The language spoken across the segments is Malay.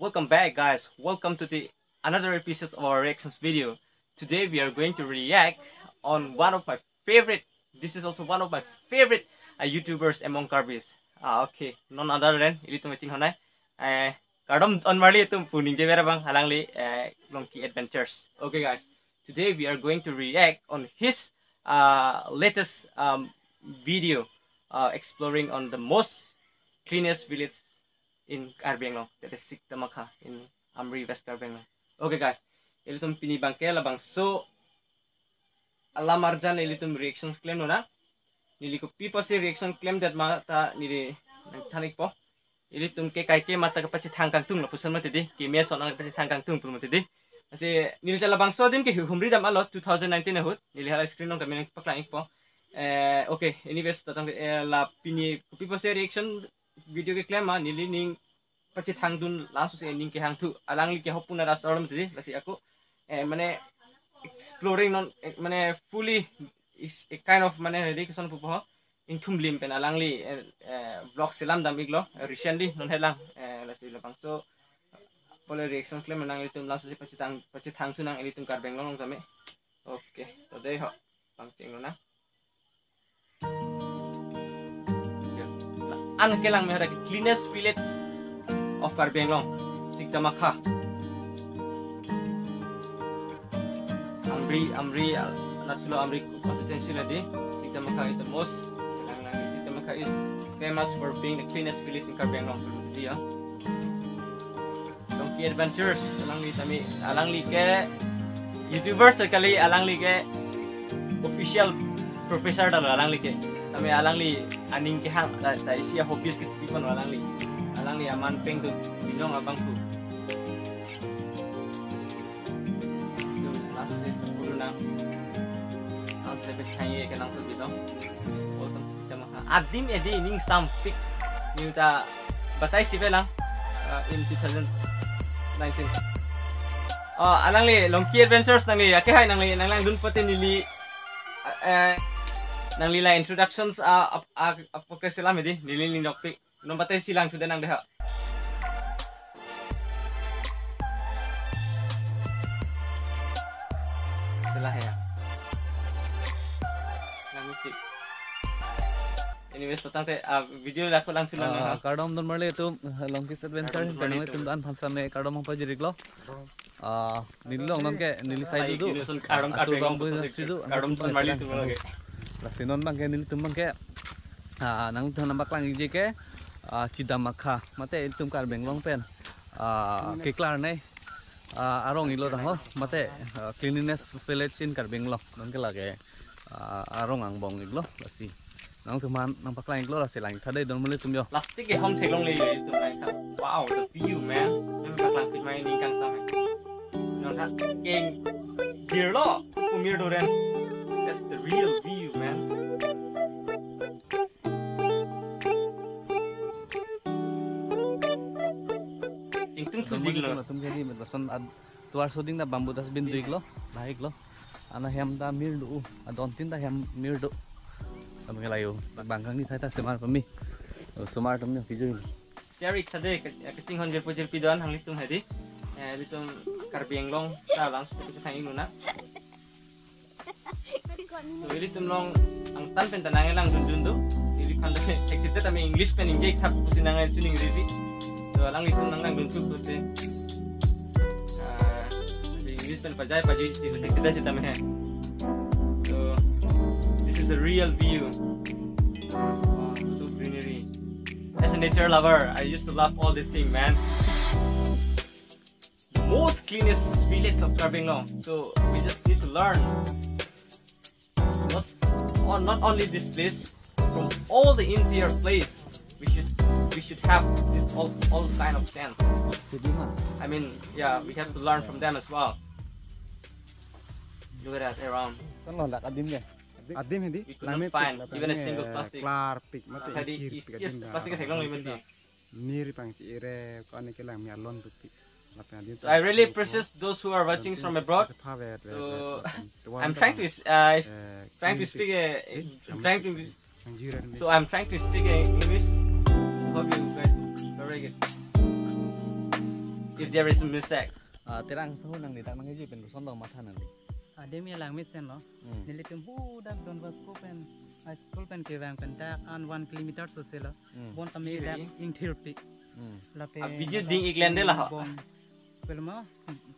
Welcome back, guys. Welcome to the another episode of our reactions video. Today we are going to react on one of my favorite. This is also one of my favorite YouTubers among Carbis. Okay, none other than itu macing honai. Kardom on Marley itu puning je bang halangli Lonky Adventures. Okay, guys. Today we are going to react on his latest video exploring on the most cleanest village in Carbenglo, that is Siktamakha in Amri, West Carbenglo. Okay, guys, ilitum pinibangke labang so alamarjan ilitum reaction claim na niliku people say reaction claim that mata nili nagtanik po ilitum ke kai ke mata kapasi thangkang tung lapusan matidi ki mes on kapasi thangkang tung pul matidi kasi nilita labang so dim ke humri dam alo 2019 na hut nili hala screen nong kami paklang po okay anyways tatang la pini people say reaction video ke claim nili ning pachi thangdun lasu se ning ke hang thu alangli ke hopuna ras orm tidi lasi aku mane exploring non mane fully is a kind of mane education pupo in thumlim pen alangli vlog selam dam iglo recently non helang lasi lapang so pole reaction claim nang itum lasu se pachi thang thu nang elitum Carbenglo nong jame okay to dei ho pangting na ang kelang mehara cleanest village of Carbenglo, Siktamakha. Amri, natulo Amri constituency ladi. Siktamakha is the most. Siktamakha is famous for being the cleanest village in Carbenglo. Dia. Lonky Adventures, alangli ke YouTubers sekali alangli ke official professor dalam alangli ke. Kami alangli aning ke hang da isia hobbies ke people alangli aman peng tu binong abang tu last day puluh nang ang sebet kaya ke nang tu binong welcome kita maka adim edi ning sampik ni ta batai sibe lang in 2019 alangli Lonky Adventures nangli ake hai nangli nanglang dun pati nili nang lila introductions apa sila medi nili nokpi nombatay silang sudah nang deha setelah ya nang musik anyways tentang video aku langsung Kardom don marle itu Lonky Adventure kanang itu dan hansan ne Kardom apa jadi glo nilong non ke nili side itu Kardom don marle itu lagi lasinon bang ke nili tumbang ke nang tu nampak lang je ke Cidamakha mate itum Carbenglo pen keklar nei arong ilo rang ho mate cleanliness village in Carbenglo nang ke lage arong ang bong iglo lasi nang tuman nang paklang iglo lasi lang thadai don muli tum yo plastic ke hom thelong le tum lai tha wow the view man nang paklang pit mai ning kang sam nang tha keng dir lo kumir doren that's the real view man tum jadi metason tuar suding na bambu das bin duig lo baik lo ana hem da mirdu adon tin da hem mirdu tam ngelayo bangkang ni thai ta semar pami sumar tum ni kijui Derek tadi kecing hon jer pojir pidan hang litum hadi litum Carbenglo ta lang seperti thang inuna so litum long ang tan pen tanang lang dun tu ili kan da ekte ta me English pen injek thap pusinang tuning riri so lang litum nang dun tu te English pen pajai paji si ekte ta sita me so this is the real view. So greenery. As a nature lover, I used to love all this thing, man. The most cleanest village of Carbenglo. So we just need to learn. Not only this place, from all the interior place, we should have this all kind of sense. I mean, yeah, we have to learn from them as well. Look at that around. Kan lo dak adim deh. Adim hindi. We could not find even a single plastic. Klar pik mati. Tadi plastik thek long limit. Niri pang ci ire ko ane kelang mi alon tu pik. So I really appreciate those who are watching from abroad. So I'm trying to speak so I'm trying to speak English. Hope you guys very good. If there is a mistake. Terang sahu nang di tak nang ji pen son dong masa nanti. Demi lang misen lo. Nilitum budak don was school pen ke bang pen tak an 1 kilometer so sela. Bon kami dak ing thirpi. Lape. Video ding iklan de lah. Pelma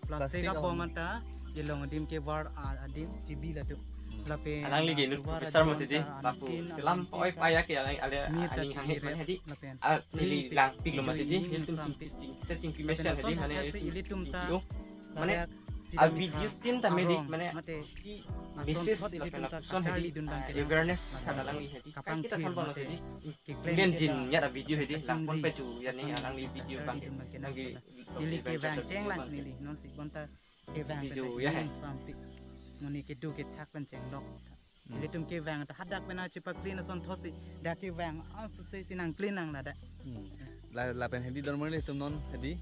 plastik apa mata jelong dim ke bar adim cibi la tu. Lape. Alang lagi nu besar mati di. Bapu kelam poi paya ke alang ada aning hangit man hadi. Nili lang pig lo mati di. Kita tinggi mesin hadi mana ilitum ta. Mana video tin ta medik mana basis son hadi awareness sana lang hadi kita sampon hadi kalian jin nya video hadi lampon peju ya ni alang video bang lagi nili ke bang ceng lang nili non si bonta ke bang video ya sampai noni ke du ke thak pen ceng dok ilitum ke bang ta hadak bena cepat clean son thosi dak ke bang an se sinang clean nang lada la pen hedi dormor le tum non hedi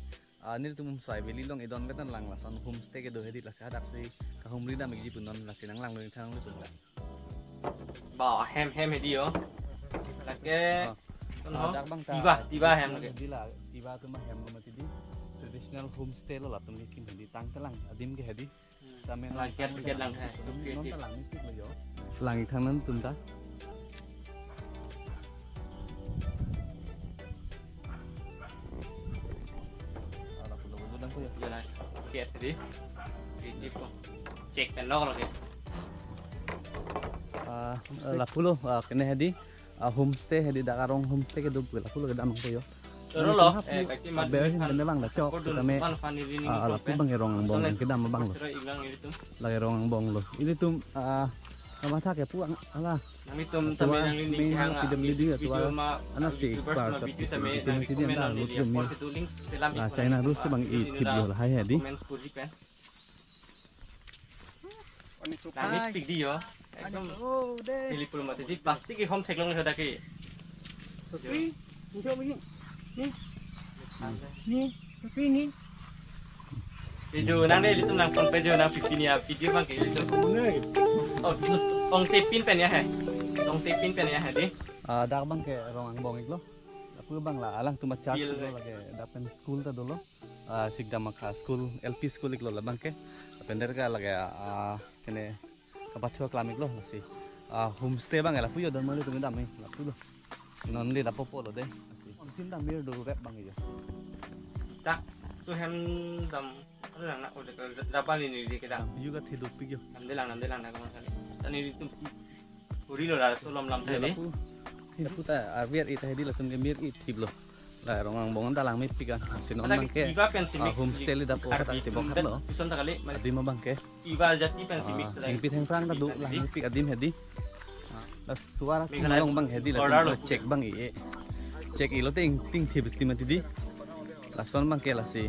nil tum swai beli long idon betan lang la son homestay ke do hedi la hadak si ka homri da megi pun non la sinang lang lo thang lo tum la ba hem hedi yo lake dak bang ta tiba hem lake tiba tu mah hem lo mati di traditional homestay lo la tum likin hedi tang telang adim ke hedi stamen lang ket lang hai non ta lang ni tik lo yo lang ik thang nan tum ta Kiat tadi, ini kok cek penol lagi. Lapulo kene hedi homestay hedi dakarong homestay ke dub lapulo ke damang ko yo. Terus loh, kaki mati. Beres kene bang la cok kami lapu bang erong ang bong ke dam bang lo. Lagi erong ang bong lo. Ini tum kamata ke puang ala. Nami tum tami nang lini hang tidak beli dia tu anak si par tapi itu dia dah lu tu mi China Rus bang i tip yo lah hai di nami speak dia ekdom Pilipul mati di plastik ki home theklong hoda ki Tapi hidup ini ni video nang deh itu nang pon video nang 15 ya video bang kayak gitu oh tong tipin pen ya he tong tipin pen ya he di dak bang ke rong ang bong iklo apu bang la alang tu macak lagi dapen school ta dolo sigda makha school LP school iklo la bang ke pender ka lagi kene kapacho klamik lo si homestay bang la puyo dan malu tu dam ni la pu lo non di dapo polo de si on tin dam mir do rep bang yo tak tu hem dam ada nak udah dapat ini di kita juga hidup pigyo nam de lang nak kemana kali tani itu puri lo lah solom lam tadi hidup ta biar itu hedi la tum mir it tiblo la rong ang bongan ta lang mi pigan sinon bang ke homestay li dapo ta tibok lo pison ta kali di ma bang ke iba jati pen si mix yang piteng frang ta du lang mi pig adim hedi la suara long bang hedi la cek bang i cek ilo ting tibis timati di la son bang ke la si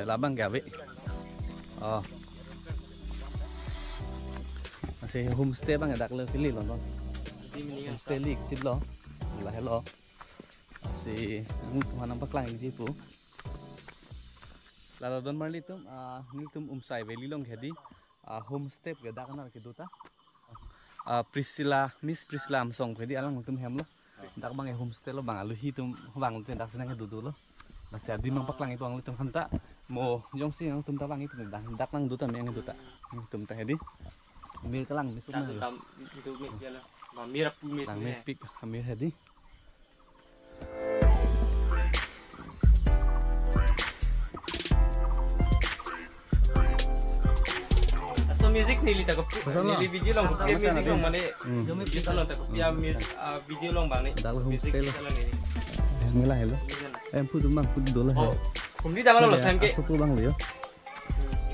labang gawe masih homestay bang dak le pilih lo homestay lik sit lo la hello masih mana nampak lang jipu lalu don marli tum niltum umsai veli long hedi homestay ke dak na ke duta Miss Priscilla amsong hedi alang tum hem lo dak bang homestay lo bang aluhi tum bang tum dak senang dudu lo masih adi mang paklang itu ang litung hanta mo jong si ang tumta bang itu dak nang duta yang duta tumta hedi mir kelang misuk na itu mir lah mir pumit lang mir pik mir hedi atau music nili tak nili video long music long mana kita long tak dia video long bang ni music kita long ini Mila hello. Em put bang put dola he. Kumdi dah malam time ke. Supu bang lo yo.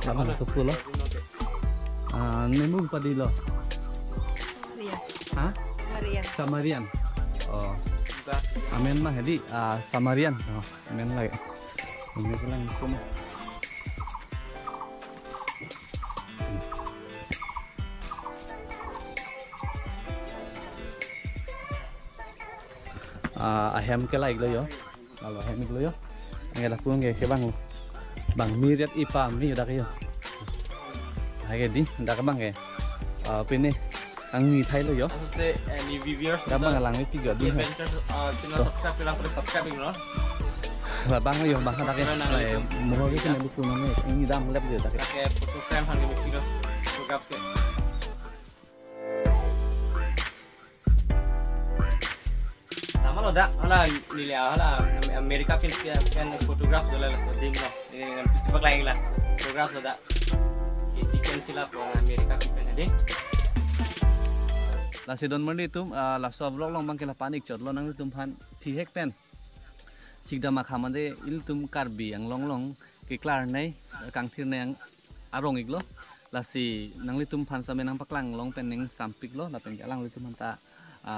Sama supu lo. Nemu padi lo. Hah? Samarian. Oh. Amen mah hedi Samarian. Oh, amen lagi. Ini kelang semua. ahem ke like lo yo lalu ahem lo yo nggak ada pun ke bang miriat ipa mi udah kayo kayak di udah ke bang pini ang mi thai lo yo Maksudnya ni viewers udah bang lang mi tiga di adventure channel subscribe lang perlu subscribe no. là bang yo bang ada kayak mau ke sini di puno nih ini dah mulai dia tak Pakai foto frame hang ni kilo photograph ke. Sama lo dah, hala nilai hala Amerika pin photograph soalnya lah ding no. Ini tiba lain lah photograph lo dah. Ikan sila po Amerika pin ada. là si don mandi tum la so vlog long bang ke la panik chot lo nang tum phan thi hek pen sigda ma khamande il tum karbi ang long ke klar nei kang thir nei arong iglo la si nang li tum phan same nang paklang long pen ning sampik lo la pen ke lang li tum ta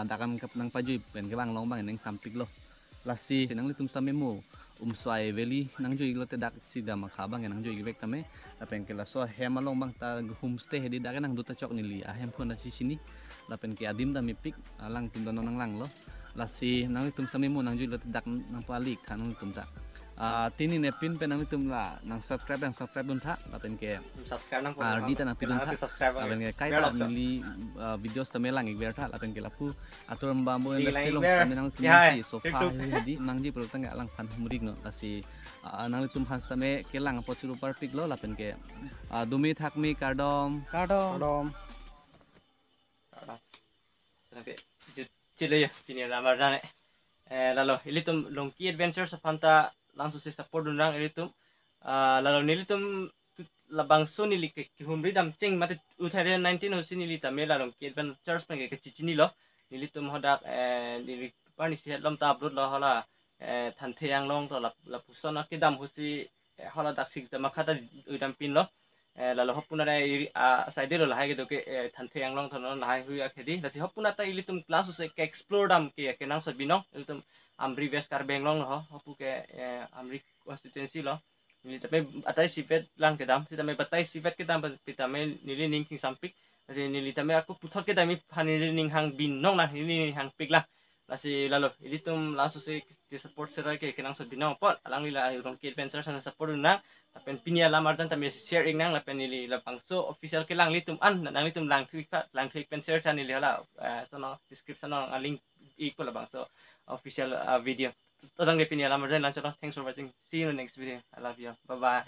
dakan kap nang pajui pen ke bang long bang ning sampik lo la si nang li tum same mu swai veli nang jui iglo te dak sigda ma khabang nang jui gibek tame la pen ke la so hema long bang ta homestay hedi dak nang duta chok ni li a hem phon si sini lapen ke adim da mipik alang tum dono nang lang lo lasi nang tum sami mu nang jui dak nang palik kanung tum ta tini ne pin pe nang tum la nang subscribe dun tha lapen ke Subscribe nang di ta nang pidun tha lapen ke kai ta nili videos tame lang igber tha lapen ke lapu atur mbambo en stay long tame nang tum si sofa di nang ji pro tanga lang phan humrik no lasi nang tum han tame ke lang pochuru perfect lo lapen ke dumi thakmi kardom Tapi cile ya sini lamar jane lalu ilitum longki adventure sa fanta langsung si support dunang ilitum lalu nilitum labang so nili ke humri dam ceng mate uthare 19 ho sini lita mela longki adventures pang ke chichini lo nilitum hodak nili pani si lam ta upload lo hala thanthe yang long to la pusona ke dam hosi hala dak sik dam khata udam pin lo lalu hopuna dai side lo lahai ke thanthe yang long thono lahai huya khedi lasi hopuna ta ilitum class use ke explore dam ke nang so binong ilitum amri west kar benglong ho hopu ke amri constituency lo nili tape atai sipet lang ke dam sitame batai sipet ke dam pitame nili ningking sampik lasi nili tame aku puthot ke dami phani ning hang binong na nili hang pik lah lasi lalu ilitum langsung se support serai ke nang so binong pot alang lila rongki adventure sana support na apen pinia lamar dan tami sharing nang lapen nili lapang so official ke lang litum nang litum lang tweet pen share channel nili hala sono description nang link iko labang so official video todang le pinia lamar dan lancho thanks for watching see you in the next video I love you bye bye